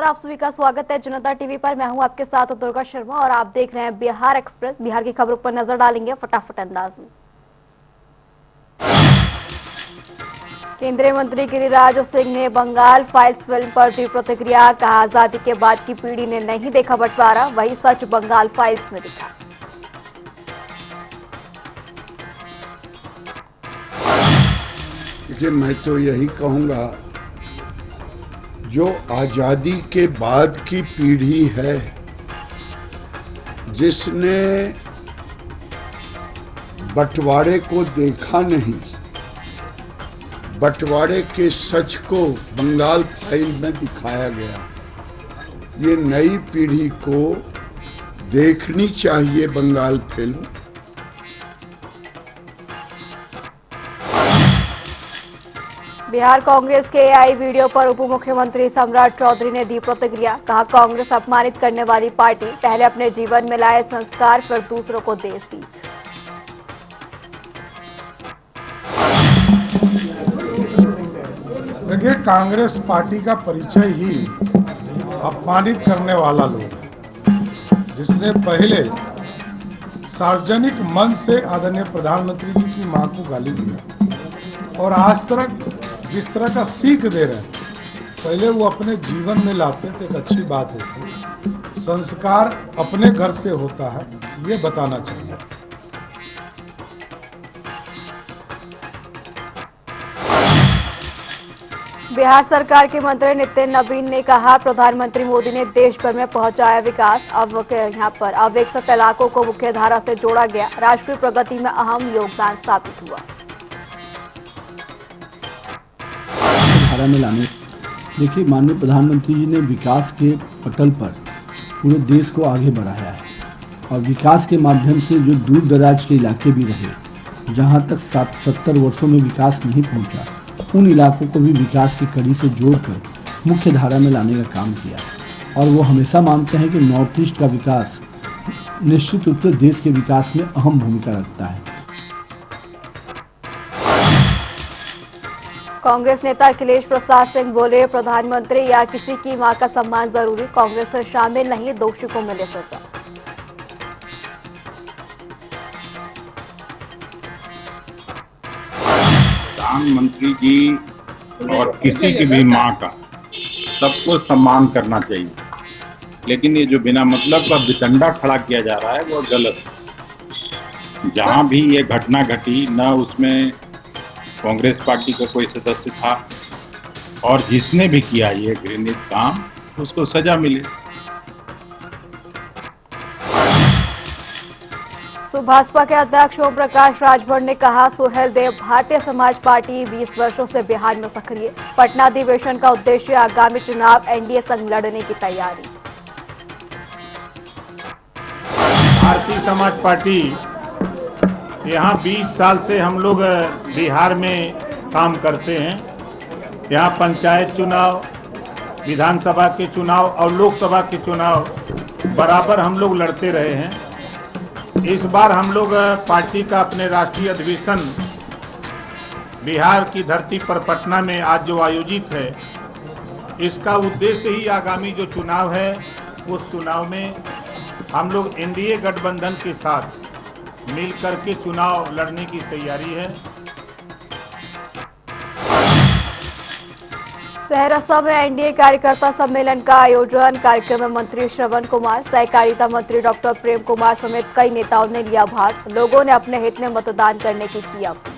आप सभी का स्वागत है जनता टीवी पर। मैं हूं आपके साथ दुर्गा शर्मा और आप देख रहे हैं बिहार एक्सप्रेस। बिहार की खबरों पर नजर डालेंगे फटाफट अंदाज में। केंद्रीय मंत्री गिरिराज सिंह ने बंगाल फाइल्स फिल्म पर दी प्रतिक्रिया। कहा, आजादी के बाद की पीढ़ी ने नहीं देखा बंटवारा, वही सच बंगाल फाइल्स में दिखा। देखिए, मैं तो यही कहूँगा, जो आज़ादी के बाद की पीढ़ी है, जिसने बंटवारे को देखा नहीं, बंटवारे के सच को बंगाल फाइल में दिखाया गया, ये नई पीढ़ी को देखनी चाहिए बंगाल फिल्म। बिहार कांग्रेस के एआई वीडियो पर उप मुख्यमंत्री सम्राट चौधरी ने दी प्रतिक्रिया। कहा, कांग्रेस अपमानित करने वाली पार्टी, पहले अपने जीवन में लाए संस्कार, फिर दूसरों को दे सीख। देखिए, कांग्रेस पार्टी का परिचय ही अपमानित करने वाला लोग है, जिसने पहले सार्वजनिक मंच से आदरणीय प्रधानमंत्री जी की मां को गाली दिया और आज तक जिस तरह का सीख दे रहे हैं, पहले वो अपने जीवन में लाते तो एक अच्छी बात होती। संस्कार अपने घर से होता है, ये बताना चाहिए। बिहार सरकार के मंत्री नितिन नवीन ने कहा, प्रधानमंत्री मोदी ने देश भर में पहुंचाया विकास। अब यहां पर अविकसित इलाकों को मुख्य धारा से जोड़ा गया, राष्ट्रीय प्रगति में अहम योगदान साबित हुआ। धारा में लाने, देखिए, माननीय प्रधानमंत्री जी ने विकास के पटल पर पूरे देश को आगे बढ़ाया है और विकास के माध्यम से जो दूर दराज के इलाके भी रहे, जहां तक 70 वर्षों में विकास नहीं पहुंचा, उन इलाकों को भी विकास की कड़ी से जोड़कर मुख्य धारा में लाने का काम किया। और वो हमेशा मानते हैं कि नॉर्थ ईस्ट का विकास निश्चित रूप से देश के विकास में अहम भूमिका रखता है। कांग्रेस नेता अखिलेश प्रसाद सिंह बोले, प्रधानमंत्री या किसी की मां का सम्मान जरूरी, कांग्रेस से शामिल नहीं, दोषी को मिले सजा। प्रधानमंत्री जी और किसी की भी मां का सबको सम्मान करना चाहिए, लेकिन ये जो बिना मतलब का वितंडा खड़ा किया जा रहा है वो गलत है। जहां भी ये घटना घटी, न उसमें कांग्रेस पार्टी का कोई सदस्य था और जिसने भी किया ये घृणित काम, उसको सजा मिले। भाजपा के अध्यक्ष ओम प्रकाश राजभर ने कहा, सुहेल देव, भारतीय समाज पार्टी 20 वर्षों से बिहार में सक्रिय, पटना अधिवेशन का उद्देश्य आगामी चुनाव एनडीए संग लड़ने की तैयारी। भारतीय समाज पार्टी यहाँ 20 साल से हम लोग बिहार में काम करते हैं। यहाँ पंचायत चुनाव, विधानसभा के चुनाव और लोकसभा के चुनाव बराबर हम लोग लड़ते रहे हैं। इस बार हम लोग पार्टी का अपने राष्ट्रीय अधिवेशन बिहार की धरती पर पटना में आज जो आयोजित है, इसका उद्देश्य ही आगामी जो चुनाव है, उस चुनाव में हम लोग एनडीए गठबंधन के साथ मिलकर के चुनाव लड़ने की तैयारी है। सहरसा में एनडीए कार्यकर्ता सम्मेलन का आयोजन। कार्यक्रम में मंत्री श्रवण कुमार, सहकारिता मंत्री डॉक्टर प्रेम कुमार समेत कई नेताओं ने लिया भाग। लोगों ने अपने हित में मतदान करने की अपील।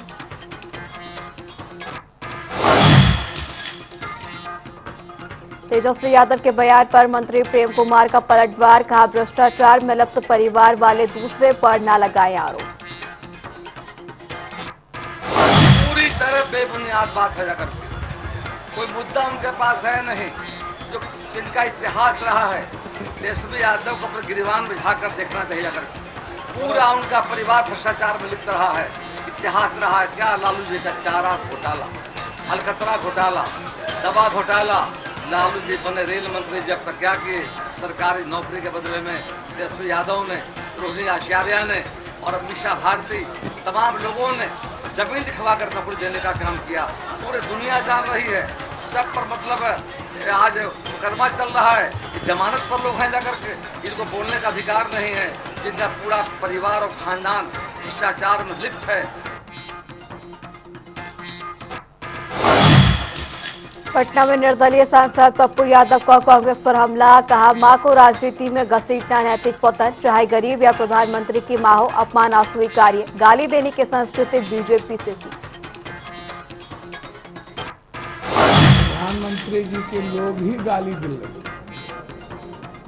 तेजस्वी यादव के बयान पर मंत्री प्रेम कुमार का पलटवार। कहा, भ्रष्टाचार में लिप्त परिवार वाले दूसरे पर न लगाए आरोप। पूरी तरह बेबुनियाद बात है, अगर कोई मुद्दा उनके पास है नहीं, जो जिनका इतिहास रहा है। तेजस्वी यादव को अपने गिरवान बिछाकर देखना चाहिए। अगर पूरा उनका परिवार भ्रष्टाचार में लिप्त रहा है, इतिहास रहा है। क्या लालू जी का चारा घोटाला, अलकतरा घोटाला, दवा घोटाला, लालू जी बने रेल मंत्री, जब तक क्या किए सरकारी नौकरी के बदले में तेजस्वी यादव ने, रोहिणी आचार्य ने और मीशा भारती, तमाम लोगों ने जमीन दिखवा कर नौकरी देने का काम किया। पूरी दुनिया जान रही है सब पर मतलब आज मुकदमा चल रहा है कि जमानत पर लोग हैं जाकर के, इनको बोलने का अधिकार नहीं है, जिनका पूरा परिवार और खानदान भ्रष्टाचार में लिप्त है। पटना में निर्दलीय सांसद पप्पू यादव का कांग्रेस पर हमला, कहा मां को राजनीति में घसीटना नैतिक पतन, चाहे गरीब या प्रधानमंत्री की मां हो, अपमान अस्वीकार्य, गाली देने की संस्कृति बीजेपी से सीखी। प्रधानमंत्री जी के लोग ही गाली दिल लगे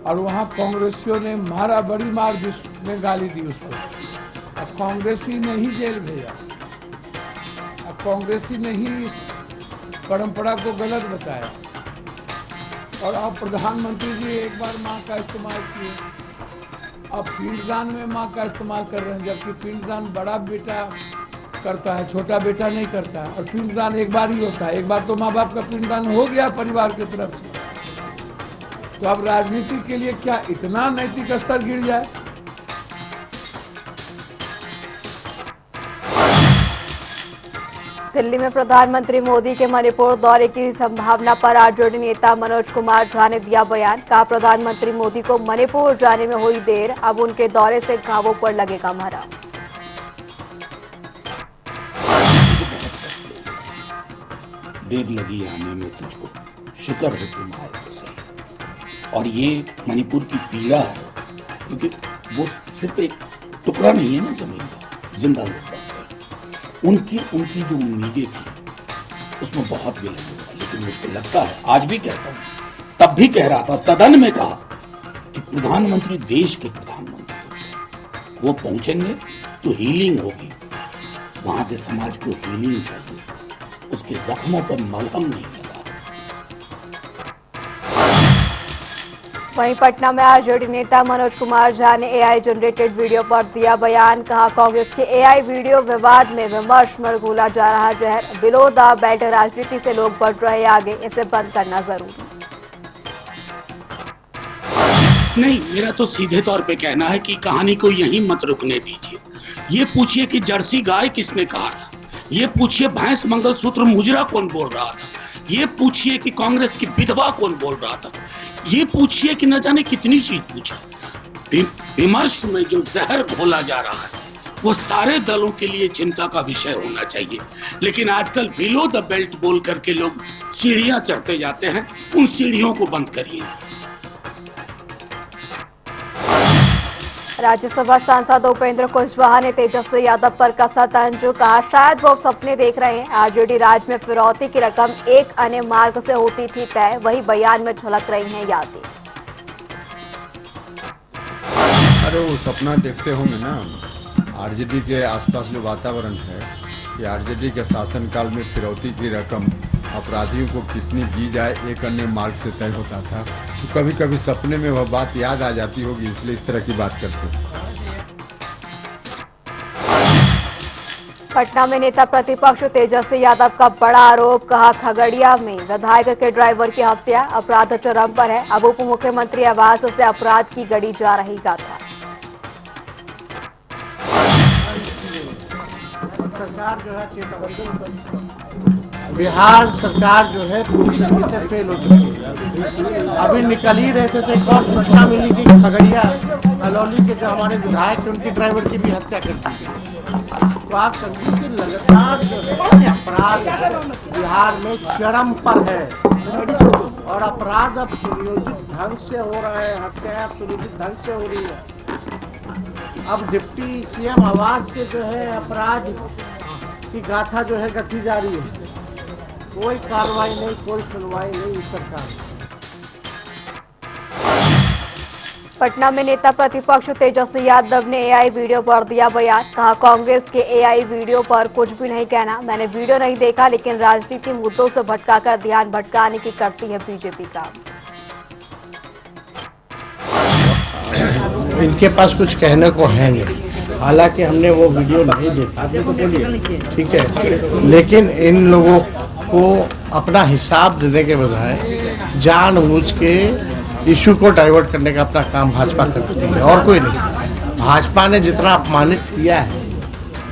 और वहां कांग्रेसियों ने मारा, बड़ी मार जिसने गाली दी उसको, अब कांग्रेसी ने ही जेल भेजा, अब कांग्रेसी ने ही परंपरा को गलत बताया। और अब प्रधानमंत्री जी एक बार मां का इस्तेमाल किए, अब पिंडदान में मां का इस्तेमाल कर रहे हैं, जबकि पिंडदान बड़ा बेटा करता है, छोटा बेटा नहीं करता है, और पिंडदान एक बार ही होता है। एक बार तो माँ बाप का पिंडदान हो गया परिवार की तरफ से, तो अब राजनीति के लिए क्या इतना नैतिक स्तर गिर जाए? दिल्ली में प्रधानमंत्री मोदी के मणिपुर दौरे की संभावना पर आरजेडी नेता मनोज कुमार झा ने दिया बयान, कहा प्रधानमंत्री मोदी को मणिपुर जाने में हुई देर, अब उनके दौरे से घावों पर लगेगा मरहम। देर लगी आने में तुझको, शुक्र है तुम आए हो सही। और ये मणिपुर की पीड़ा है, क्योंकि वो सिर्फ एक टुकड़ा नहीं है ना जमीन का, जिंदा लोग बस है। उनकी जो उम्मीदें थी उसमें बहुत विलंब हुआ, लेकिन मुझको लगता है, आज भी कहता हूँ, तब भी कह रहा था, सदन में कहा कि प्रधानमंत्री देश के प्रधानमंत्री वो पहुंचेंगे तो हीलिंग होगी, वहां के समाज को हीलिंग चाहिए, उसके जख्मों पर मलहम नहीं लगा। वहीं पटना में आरजेडी नेता मनोज कुमार झा ने एआई जनरेटेड वीडियो पर दिया बयान, कहा कांग्रेस के एआई वीडियो विवाद में विमर्श में घोला जा रहा जहर, बिलो द बेल्ट राजनीति से लोग बढ़ रहे आगे, इसे बंद करना जरूरी। नहीं, मेरा तो सीधे तौर पे कहना है कि कहानी को यहीं मत रुकने दीजिए। ये पूछिए कि जर्सी गाय किसने कहा था, ये पूछिए भैंस मंगलसूत्र मुजरा कौन बोल रहा था, ये पूछिए कि कांग्रेस की विधवा कौन बोल रहा था, ये पूछिए कि न जाने कितनी चीज पूछा। विमर्श में जो जहर घोला जा रहा है वो सारे दलों के लिए चिंता का विषय होना चाहिए, लेकिन आजकल बिलो द बेल्ट बोल करके लोग सीढ़ियां चढ़ते जाते हैं, उन सीढ़ियों को बंद करिए। राज्यसभा सांसद उपेंद्र कुशवाहा ने तेजस्वी यादव पर कसा तंज, कहा शायद वो सपने देख रहे हैं, आरजेडी राज में फिरौती की रकम एक अन्य मार्ग से होती थी तय, वही बयान में झलक रही हैं यादें। अरे वो सपना देखते होंगे ना, आरजेडी के आसपास जो वातावरण है कि आरजेडी के शासनकाल में फिरौती की रकम अपराधियों को कितनी दी जाए एक अन्य मार्ग से तय होता था, तो कभी कभी सपने में वह बात याद आ जाती होगी, इसलिए इस तरह की बात करते हैं। पटना में नेता प्रतिपक्ष तेजस्वी यादव का बड़ा आरोप, कहा खगड़िया में विधायक के ड्राइवर की हत्या अपराध चरम पर है, अब उप मुख्यमंत्री आवास से अपराध की गढ़ी जा रही गाथा। सरकार जो है बिहार सरकार जो है पूरी तरह से फेल हो चुकी है। अभी निकल ही रहे थे तो एक और सूचना मिली कि खगड़िया अलौली के जो हमारे विधायक थे उनकी ड्राइवर की भी हत्या कर दी गई। तो आप समझिए कि लगातार जो है अपराध बिहार में चरम पर है और अपराध अब सुनियोजित ढंग से हो रहा है, हत्याएं अब सुनियोजित ढंग से हो रही है। अब डिप्टी सीएम आवास से जो है अपराध की गाथा जो है गति जा रही है, कोई कार्रवाई नहीं, कोई सुनवाई नहीं सरकार। पटना में नेता प्रतिपक्ष तेजस्वी यादव ने एआई वीडियो पर दिया बयान, कहा कांग्रेस के एआई वीडियो पर कुछ भी नहीं कहना, मैंने वीडियो नहीं देखा, लेकिन राजनीति मुद्दों से भटकाकर ध्यान भटकाने की करती है बीजेपी काम। इनके पास कुछ कहने को है नहीं, हालांकि हमने वो वीडियो नहीं देखा, ठीक है, लेकिन इन लोगों को अपना हिसाब देने के बजाय जानबूझ के इशू को डाइवर्ट करने का अपना काम भाजपा करती है और कोई नहीं। भाजपा ने जितना अपमानित किया है,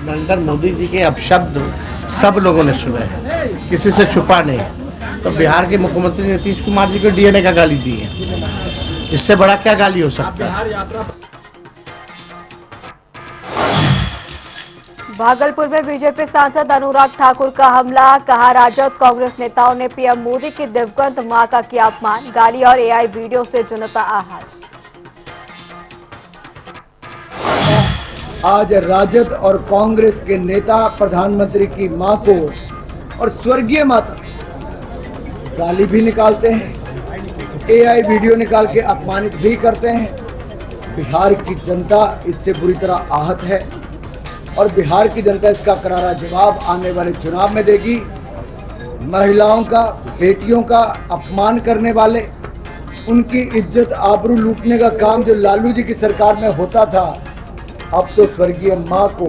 नरेंद्र मोदी जी के अपशब्द सब लोगों ने सुने हैं, किसी से छुपा नहीं। तो बिहार के मुख्यमंत्री नीतीश कुमार जी को डीएनए का गाली दी है। इससे बड़ा क्या गाली हो सकता है? भागलपुर में बीजेपी सांसद अनुराग ठाकुर का हमला, कहा राजद कांग्रेस नेताओं ने पीएम मोदी की दिवंगत मां का किया अपमान, गाली और एआई वीडियो से जनता आहत। आज राजद और कांग्रेस के नेता प्रधानमंत्री की मां को और स्वर्गीय माता गाली भी निकालते हैं, एआई वीडियो निकाल के अपमानित भी करते हैं। बिहार की जनता इससे बुरी तरह आहत है और बिहार की जनता इसका करारा जवाब आने वाले चुनाव में देगी। महिलाओं का, बेटियों का अपमान करने वाले, उनकी इज्जत आबरू लूटने का काम जो लालू जी की सरकार में होता था, अब तो स्वर्गीय मां को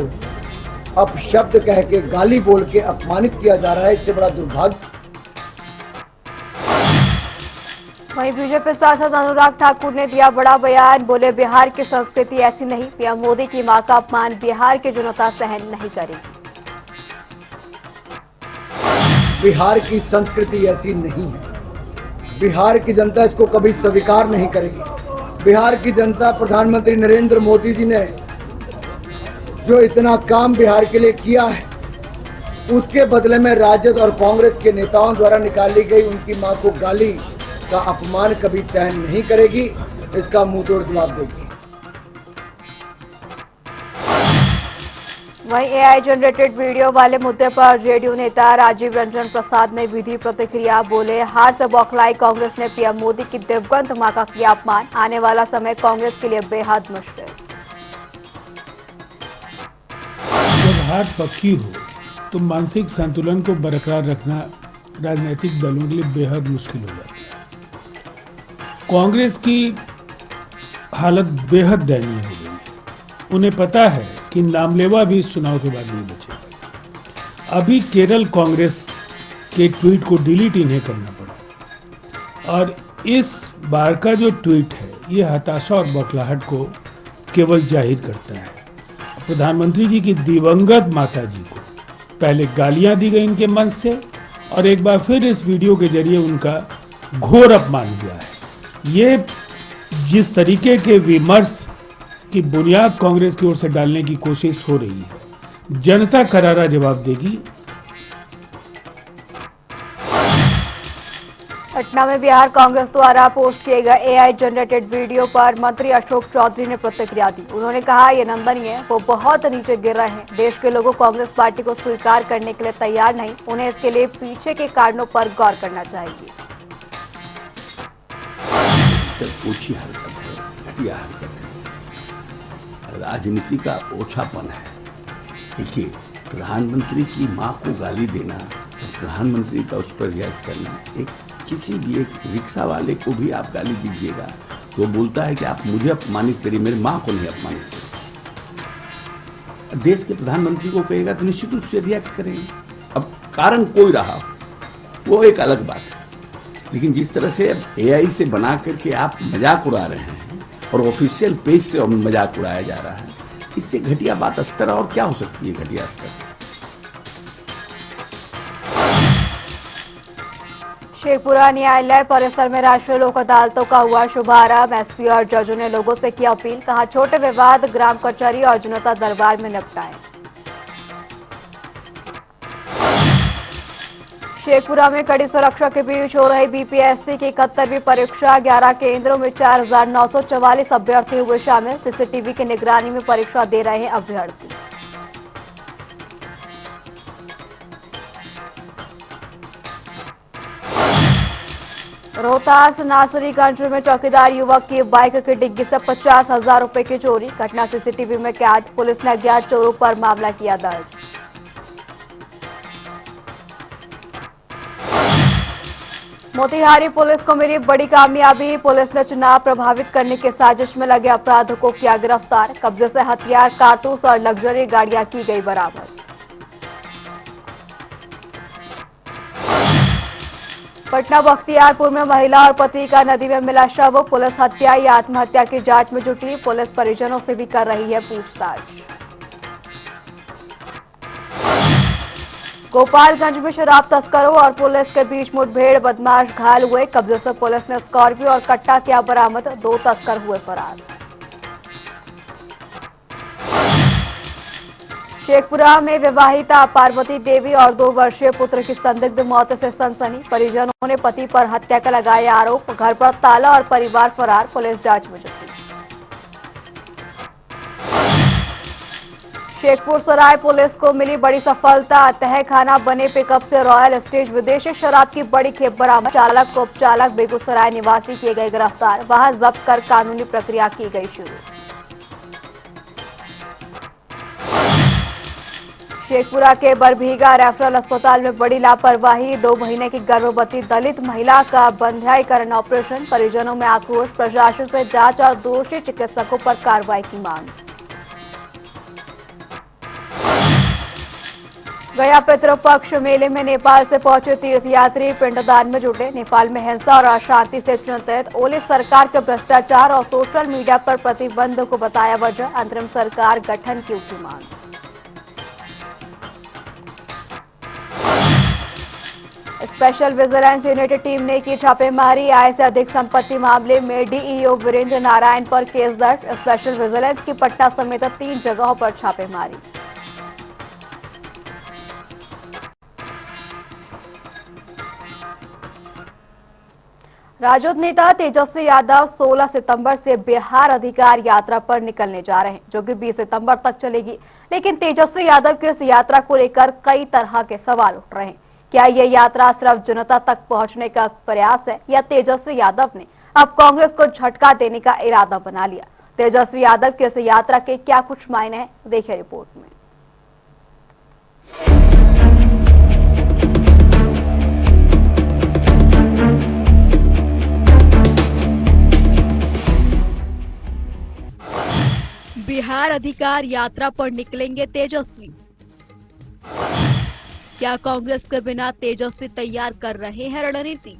अपशब्द कह के, गाली बोल के अपमानित किया जा रहा है। इससे बड़ा दुर्भाग्य। वहीं बीजेपी सांसद अनुराग ठाकुर ने दिया बड़ा बयान, बोले बिहार की संस्कृति ऐसी नहीं, पीएम मोदी की मां का अपमान बिहार की जनता सहन नहीं करेगी। बिहार की संस्कृति ऐसी नहीं है, बिहार की जनता इसको कभी स्वीकार नहीं करेगी। बिहार की जनता, प्रधानमंत्री नरेंद्र मोदी जी ने जो इतना काम बिहार के लिए किया है, उसके बदले में राजद और कांग्रेस के नेताओं द्वारा निकाली गई उनकी मां को गाली का अपमान कभी सहन नहीं करेगी, इसका मुंहतोड़ जवाब देगी। वहीं एआई जनरेटेड वीडियो वाले मुद्दे पर जेडीयू नेता राजीव रंजन प्रसाद ने विधि प्रतिक्रिया, बोले हार से बौखलाई कांग्रेस ने पीएम मोदी की दिवंगत मां का किया अपमान, आने वाला समय कांग्रेस के लिए बेहद मुश्किल। जब हार पक्की हो तो मानसिक संतुलन को बरकरार रखना राजनीतिक दलों के लिए बेहद मुश्किल हो जाता है। कांग्रेस की हालत बेहद दयनीय हो गई है। उन्हें पता है कि नामलेवा भी इस चुनाव के बाद नहीं बचेगा। अभी केरल कांग्रेस के ट्वीट को डिलीट इन्हें करना पड़ा और इस बार का जो ट्वीट है ये हताशा और बौखलाहट को केवल जाहिर करता है। प्रधानमंत्री जी की दिवंगत माता जी को पहले गालियां दी गई इनके मंच से और एक बार फिर इस वीडियो के जरिए उनका घोर अपमान किया है। ये जिस तरीके के विमर्श की बुनियाद कांग्रेस की ओर से डालने की कोशिश हो रही है, जनता करारा जवाब देगी। पटना में बिहार कांग्रेस द्वारा पोस्ट किए गए एआई जनरेटेड वीडियो पर मंत्री अशोक चौधरी ने प्रतिक्रिया दी। उन्होंने कहा ये नंदनीय है, वो बहुत नीचे गिर रहे हैं। देश के लोगों कांग्रेस पार्टी को स्वीकार करने के लिए तैयार नहीं, उन्हें इसके लिए पीछे के कारणों पर गौर करना चाहिए। ओछी हरकत है, घटिया हरकत है, राजनीति का ओछापन है। देखिए, प्रधानमंत्री की मां को गाली देना और प्रधानमंत्री का उस पर रिएक्ट करना, किसी भी एक रिक्शा वाले को भी आप गाली दीजिएगा तो बोलता है कि आप मुझे अपमानित करिए, मेरी मां को नहीं अपमानित करिए। देश के प्रधानमंत्री को कहेगा तो निश्चित रूप से रिएक्ट करेंगे। अब कारण कोई रहा वो एक अलग बात है, लेकिन जिस तरह से एआई से बना करके आप मजाक उड़ा रहे हैं और ऑफिशियल पेज से मजाक उड़ाया जा रहा है, इससे घटिया बात स्तर और क्या हो सकती है। घटिया स्तर शेखपुरा न्यायालय परिसर में राष्ट्रीय लोक अदालतों का हुआ शुभारंभ। एसपी और जजों ने लोगों से की अपील, कहा छोटे विवाद ग्राम कचहरी और जनता दरबार में निपटाएं। शेखपुरा में कड़ी सुरक्षा के बीच हो रही बीपीएससी की 71वीं परीक्षा, 11 केंद्रों में 4,944 अभ्यर्थी हुए शामिल। सीसीटीवी की निगरानी में परीक्षा दे रहे हैं अभ्यर्थी। रोहतास नासरीगंज में चौकीदार युवक की बाइक की डिग्गी से 50,000 रुपए की चोरी, घटना सीसीटीवी में कैद। पुलिस ने अज्ञात चोरों पर मामला किया दर्ज। मोतिहारी पुलिस को मिली बड़ी कामयाबी, पुलिस ने चुनाव प्रभावित करने की साजिश में लगे अपराधियों को किया गिरफ्तार। कब्जे से हथियार, कारतूस और लग्जरी गाड़ियां की गई बरामद। पटना बख्तियारपुर में महिला और पति का नदी में मिला शव, पुलिस हत्या या आत्महत्या की जांच में जुटी। पुलिस परिजनों से भी कर रही है पूछताछ। गोपालगंज में शराब तस्करों और पुलिस के बीच मुठभेड़, बदमाश घायल हुए। कब्जे से पुलिस ने स्कॉर्पियो और कट्टा किया बरामद, 2 तस्कर हुए फरार। शेखपुरा में विवाहिता पार्वती देवी और 2 वर्षीय पुत्र की संदिग्ध मौत से सनसनी। परिजनों ने पति पर हत्या का लगाया आरोप, घर पर ताला और परिवार फरार, पुलिस जांच में जुटी। शेखपुर सराय पुलिस को मिली बड़ी सफलता, तहखाना बने पिकअप से रॉयल स्टेज विदेशी शराब की बड़ी खेप बरामद। चालक को उपचालक बेगूसराय निवासी किए गए गिरफ्तार, वहां जब्त कर कानूनी प्रक्रिया की गई शुरू। शेखपुरा के बरभीगा रेफरल अस्पताल में बड़ी लापरवाही, 2 महीने की गर्भवती दलित महिला का बंध्याईकरण ऑपरेशन। परिजनों में आक्रोश, प्रशासन से जांच और दोषी चिकित्सकों पर कार्रवाई की मांग। गया पितृपक्ष मेले में नेपाल से पहुंचे तीर्थयात्री पिंडदान में जुटे। नेपाल में हिंसा और अशांति से चिंतित, ओली सरकार के भ्रष्टाचार और सोशल मीडिया पर प्रतिबंध को बताया वजह। अंतरिम सरकार गठन की उठी मांग। स्पेशल विजिलेंस यूनिट टीम ने की छापेमारी, आय से अधिक संपत्ति मामले में डीईओ वीरेंद्र नारायण पर केस दर्ज। स्पेशल विजिलेंस की पटना समेत 3 जगहों पर छापेमारी। राजद नेता तेजस्वी यादव 16 सितंबर से बिहार अधिकार यात्रा पर निकलने जा रहे हैं, जो कि 20 सितंबर तक चलेगी। लेकिन तेजस्वी यादव की इस यात्रा को लेकर कई तरह के सवाल उठ रहे हैं। क्या ये यात्रा सिर्फ जनता तक पहुंचने का प्रयास है, या तेजस्वी यादव ने अब कांग्रेस को झटका देने का इरादा बना लिया? तेजस्वी यादव की इस यात्रा के क्या कुछ मायने हैं, देखिए रिपोर्ट में। बिहार अधिकार यात्रा पर निकलेंगे तेजस्वी। क्या कांग्रेस के बिना तेजस्वी तैयार कर रहे हैं रणनीति?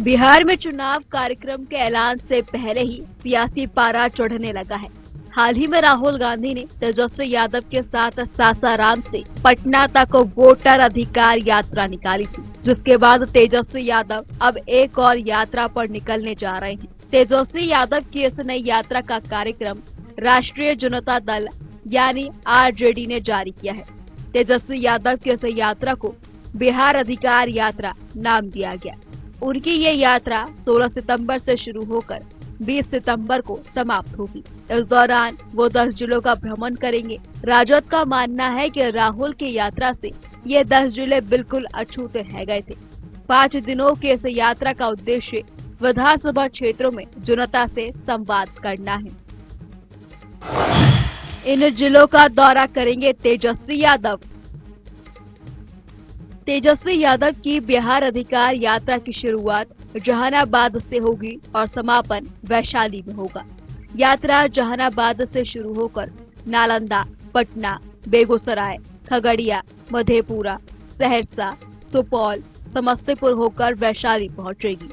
बिहार में चुनाव कार्यक्रम के ऐलान से पहले ही सियासी पारा चढ़ने लगा है। हाल ही में राहुल गांधी ने तेजस्वी यादव के साथ सासाराम से पटना तक वोटर अधिकार यात्रा निकाली थी, जिसके बाद तेजस्वी यादव अब एक और यात्रा पर निकलने जा रहे हैं। तेजस्वी यादव की इस नई यात्रा का कार्यक्रम राष्ट्रीय जनता दल यानी आरजेडी ने जारी किया है। तेजस्वी यादव की इस यात्रा को बिहार अधिकार यात्रा नाम दिया गया। उनकी ये यात्रा 16 सितंबर से शुरू होकर 20 सितंबर को समाप्त होगी। इस दौरान वो 10 जिलों का भ्रमण करेंगे। राजद का मानना है कि राहुल की यात्रा से ये 10 जिले बिल्कुल अछूते रह गए थे। 5 दिनों की इस यात्रा का उद्देश्य विधानसभा क्षेत्रों में जनता से संवाद करना है। इन जिलों का दौरा करेंगे तेजस्वी यादव। तेजस्वी यादव की बिहार अधिकार यात्रा की शुरुआत जहानाबाद से होगी और समापन वैशाली में होगा। यात्रा जहानाबाद से शुरू होकर नालंदा, पटना, बेगूसराय, खगड़िया, मधेपुरा, सहरसा, सुपौल, समस्तीपुर होकर वैशाली पहुंचेगी।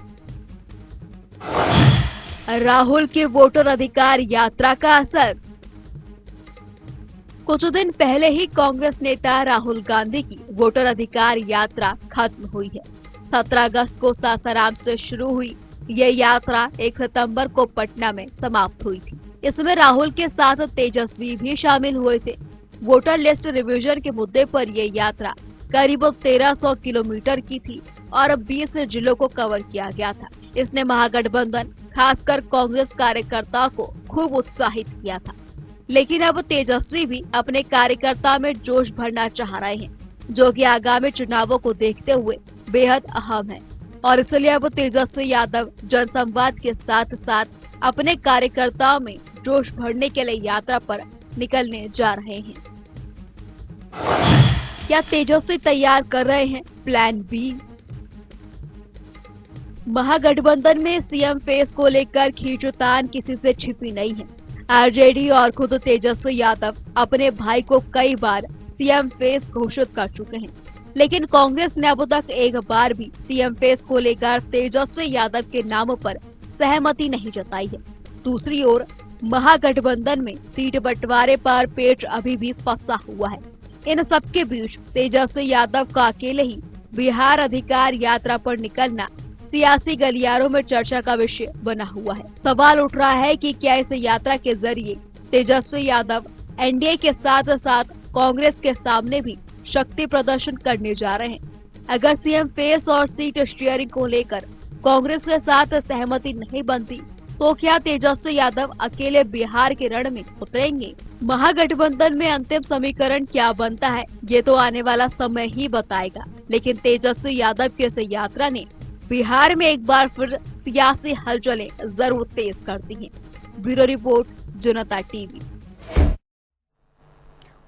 राहुल के वोटर अधिकार यात्रा का असर। कुछ दिन पहले ही कांग्रेस नेता राहुल गांधी की वोटर अधिकार यात्रा खत्म हुई है। 17 अगस्त को सासाराम से शुरू हुई ये यात्रा 1 सितंबर को पटना में समाप्त हुई थी। इसमें राहुल के साथ तेजस्वी भी शामिल हुए थे। वोटर लिस्ट रिवीजन के मुद्दे पर ये यात्रा करीब 1300 किलोमीटर की थी और 20 जिलों को कवर किया गया था। इसने महागठबंधन, खासकर कांग्रेस कार्यकर्ताओं को खूब उत्साहित किया था। लेकिन अब तेजस्वी भी अपने कार्यकर्ता में जोश भरना चाह रहे हैं, जो कि आगामी चुनावों को देखते हुए बेहद अहम है। और इसलिए अब तेजस्वी यादव जनसंवाद के साथ साथ अपने कार्यकर्ताओं में जोश भरने के लिए यात्रा पर निकलने जा रहे हैं। क्या तेजस्वी तैयार कर रहे हैं प्लान बी? महागठबंधन में सीएम फेस को लेकर खींचतान किसी से छिपी नहीं है। आरजेडी और खुद तेजस्वी यादव अपने भाई को कई बार सीएम फेस घोषित कर चुके हैं, लेकिन कांग्रेस ने अब तक एक बार भी सीएम फेस को लेकर तेजस्वी यादव के नाम पर सहमति नहीं जताई है। दूसरी ओर महागठबंधन में सीट बंटवारे पर पेच अभी भी फंसा हुआ है। इन सबके बीच तेजस्वी यादव का अकेले ही बिहार अधिकार यात्रा पर निकलना सियासी गलियारों में चर्चा का विषय बना हुआ है। सवाल उठ रहा है कि क्या इस यात्रा के जरिए तेजस्वी यादव एनडीए के साथ साथ कांग्रेस के सामने भी शक्ति प्रदर्शन करने जा रहे हैं। अगर सीएम फेस और सीट शेयरिंग को लेकर कांग्रेस के साथ सहमति नहीं बनती तो क्या तेजस्वी यादव अकेले बिहार के रण में उतरेंगे? महागठबंधन में अंतिम समीकरण क्या बनता है ये तो आने वाला समय ही बताएगा, लेकिन तेजस्वी यादव की इस यात्रा ने बिहार में एक बार फिर सियासी हलचलें जरूर तेज कर दी हैं। ब्यूरो रिपोर्ट, जनता टीवी।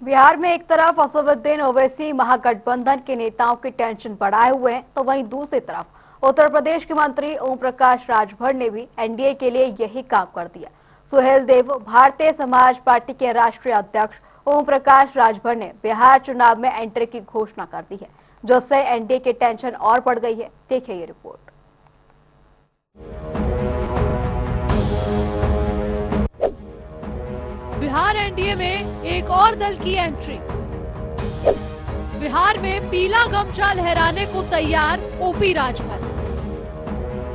बिहार में एक तरफ असदुद्दीन ओवैसी महागठबंधन के नेताओं की टेंशन बढ़ाए हुए हैं, तो वहीं दूसरी तरफ उत्तर प्रदेश के मंत्री ओम प्रकाश राजभर ने भी एनडीए के लिए यही काम कर दिया। सुहेल देव भारतीय समाज पार्टी के राष्ट्रीय अध्यक्ष ओम प्रकाश राजभर ने बिहार चुनाव में एंट्री की घोषणा कर दी है, जिससे एनडीए की टेंशन और बढ़ गई है। देखिए ये रिपोर्ट। बिहार एनडीए में एक और दल की एंट्री। बिहार में पीला गमछा लहराने को तैयार ओपी राजभर।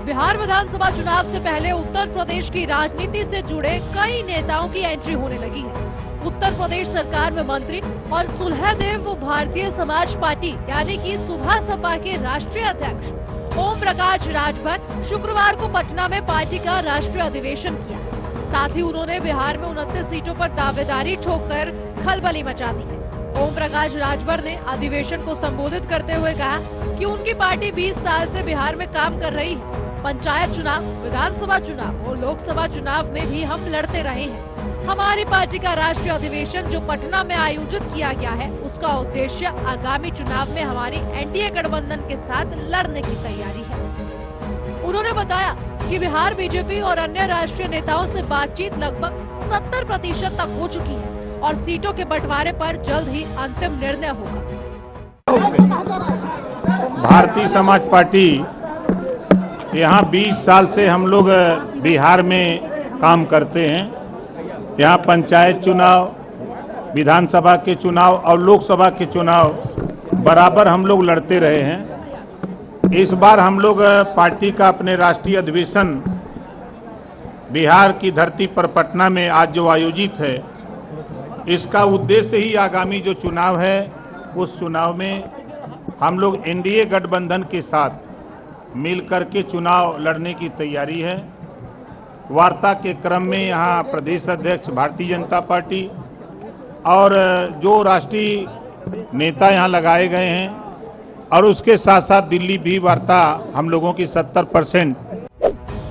बिहार विधानसभा चुनाव से पहले उत्तर प्रदेश की राजनीति से जुड़े कई नेताओं की एंट्री होने लगी है। उत्तर प्रदेश सरकार में मंत्री और सुहेलदेव भारतीय समाज पार्टी यानी कि सुभा सपा के राष्ट्रीय अध्यक्ष ओम प्रकाश राजभर शुक्रवार को पटना में पार्टी का राष्ट्रीय अधिवेशन किया। साथ ही उन्होंने बिहार में 29 सीटों पर दावेदारी ठोककर खलबली मचा दी है। ओम प्रकाश राजभर ने अधिवेशन को संबोधित करते हुए कहा कि उनकी पार्टी 20 साल से बिहार में काम कर रही है। पंचायत चुनाव, विधानसभा चुनाव और लोकसभा चुनाव में भी हम लड़ते रहे हैं। हमारी पार्टी का राष्ट्रीय अधिवेशन जो पटना में आयोजित किया गया है, उसका उद्देश्य आगामी चुनाव में हमारी एनडीए गठबंधन के साथ लड़ने की तैयारी है। उन्होंने बताया कि बिहार बीजेपी और अन्य राष्ट्रीय नेताओं से बातचीत लगभग 70% तक हो चुकी है और सीटों के बंटवारे पर जल्द ही अंतिम निर्णय होगा। भारतीय समाज पार्टी यहाँ 20 साल से हम लोग बिहार में काम करते हैं। यहाँ पंचायत चुनाव, विधानसभा के चुनाव और लोकसभा के चुनाव बराबर हम लोग लड़ते रहे हैं। इस बार हम लोग पार्टी का अपने राष्ट्रीय अधिवेशन बिहार की धरती पर पटना में आज जो आयोजित है, इसका उद्देश्य ही आगामी जो चुनाव है उस चुनाव में हम लोग एनडीए गठबंधन के साथ मिलकर के चुनाव लड़ने की तैयारी है। वार्ता के क्रम में यहाँ प्रदेश अध्यक्ष भारतीय जनता पार्टी और जो राष्ट्रीय नेता यहाँ लगाए गए हैं और उसके साथ साथ दिल्ली भी वार्ता हम लोगों की 70%।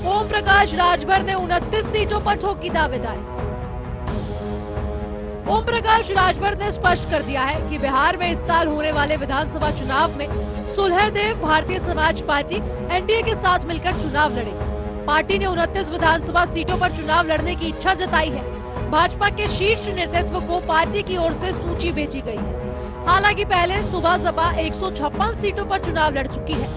ओम प्रकाश राजभर ने 29 सीटों पर ठोकी दावेदारी। ओम प्रकाश राजभर ने स्पष्ट कर दिया है कि बिहार में इस साल होने वाले विधानसभा चुनाव में सुहेलदेव भारतीय समाज पार्टी एनडीए के साथ मिलकर चुनाव लड़ेगी। पार्टी ने 29 विधानसभा सीटों पर चुनाव लड़ने की इच्छा जताई है। भाजपा के शीर्ष नेतृत्व को पार्टी की ओर से सूची भेजी गई है। हालांकि पहले सुबह सपा 156 सीटों पर चुनाव लड़ चुकी है।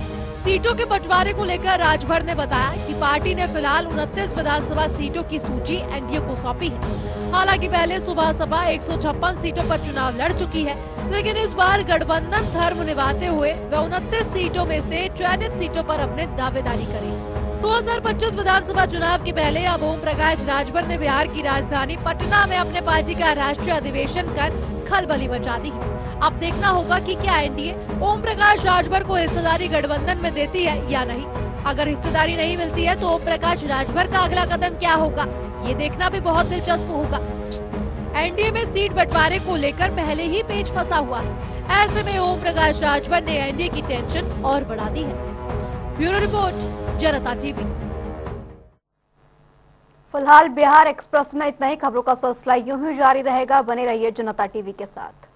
सीटों के बंटवारे को लेकर राजभर ने बताया कि पार्टी ने फिलहाल 29 विधानसभा सीटों की सूची एनडीए को सौंपी है। हालांकि पहले सुबह सपा 156 सीटों पर चुनाव लड़ चुकी है, लेकिन इस बार गठबंधन धर्म निभाते हुए वह 29 सीटों में से चयनित सीटों पर अपने दावेदारी करेगी। 2025 विधानसभा चुनाव के पहले अब ओम प्रकाश राजभर ने बिहार की राजधानी पटना में अपने पार्टी का राष्ट्रीय अधिवेशन कर खलबली मचा दी है। अब देखना होगा कि क्या एनडीए ओम प्रकाश राजभर को हिस्सेदारी गठबंधन में देती है या नहीं। अगर हिस्सेदारी नहीं मिलती है तो ओम प्रकाश राजभर का अगला कदम क्या होगा, ये देखना भी बहुत दिलचस्प होगा। एनडीए में सीट बंटवारे को लेकर पहले ही पेच फंसा हुआ है। ऐसे में ओम प्रकाश राजभर ने एनडीए की टेंशन और बढ़ा दी है। ब्यूरो रिपोर्ट, जनता टीवी। फिलहाल बिहार एक्सप्रेस में इतना ही। खबरों का सिलसिला यूं ही जारी रहेगा। बने रहिए जनता टीवी के साथ।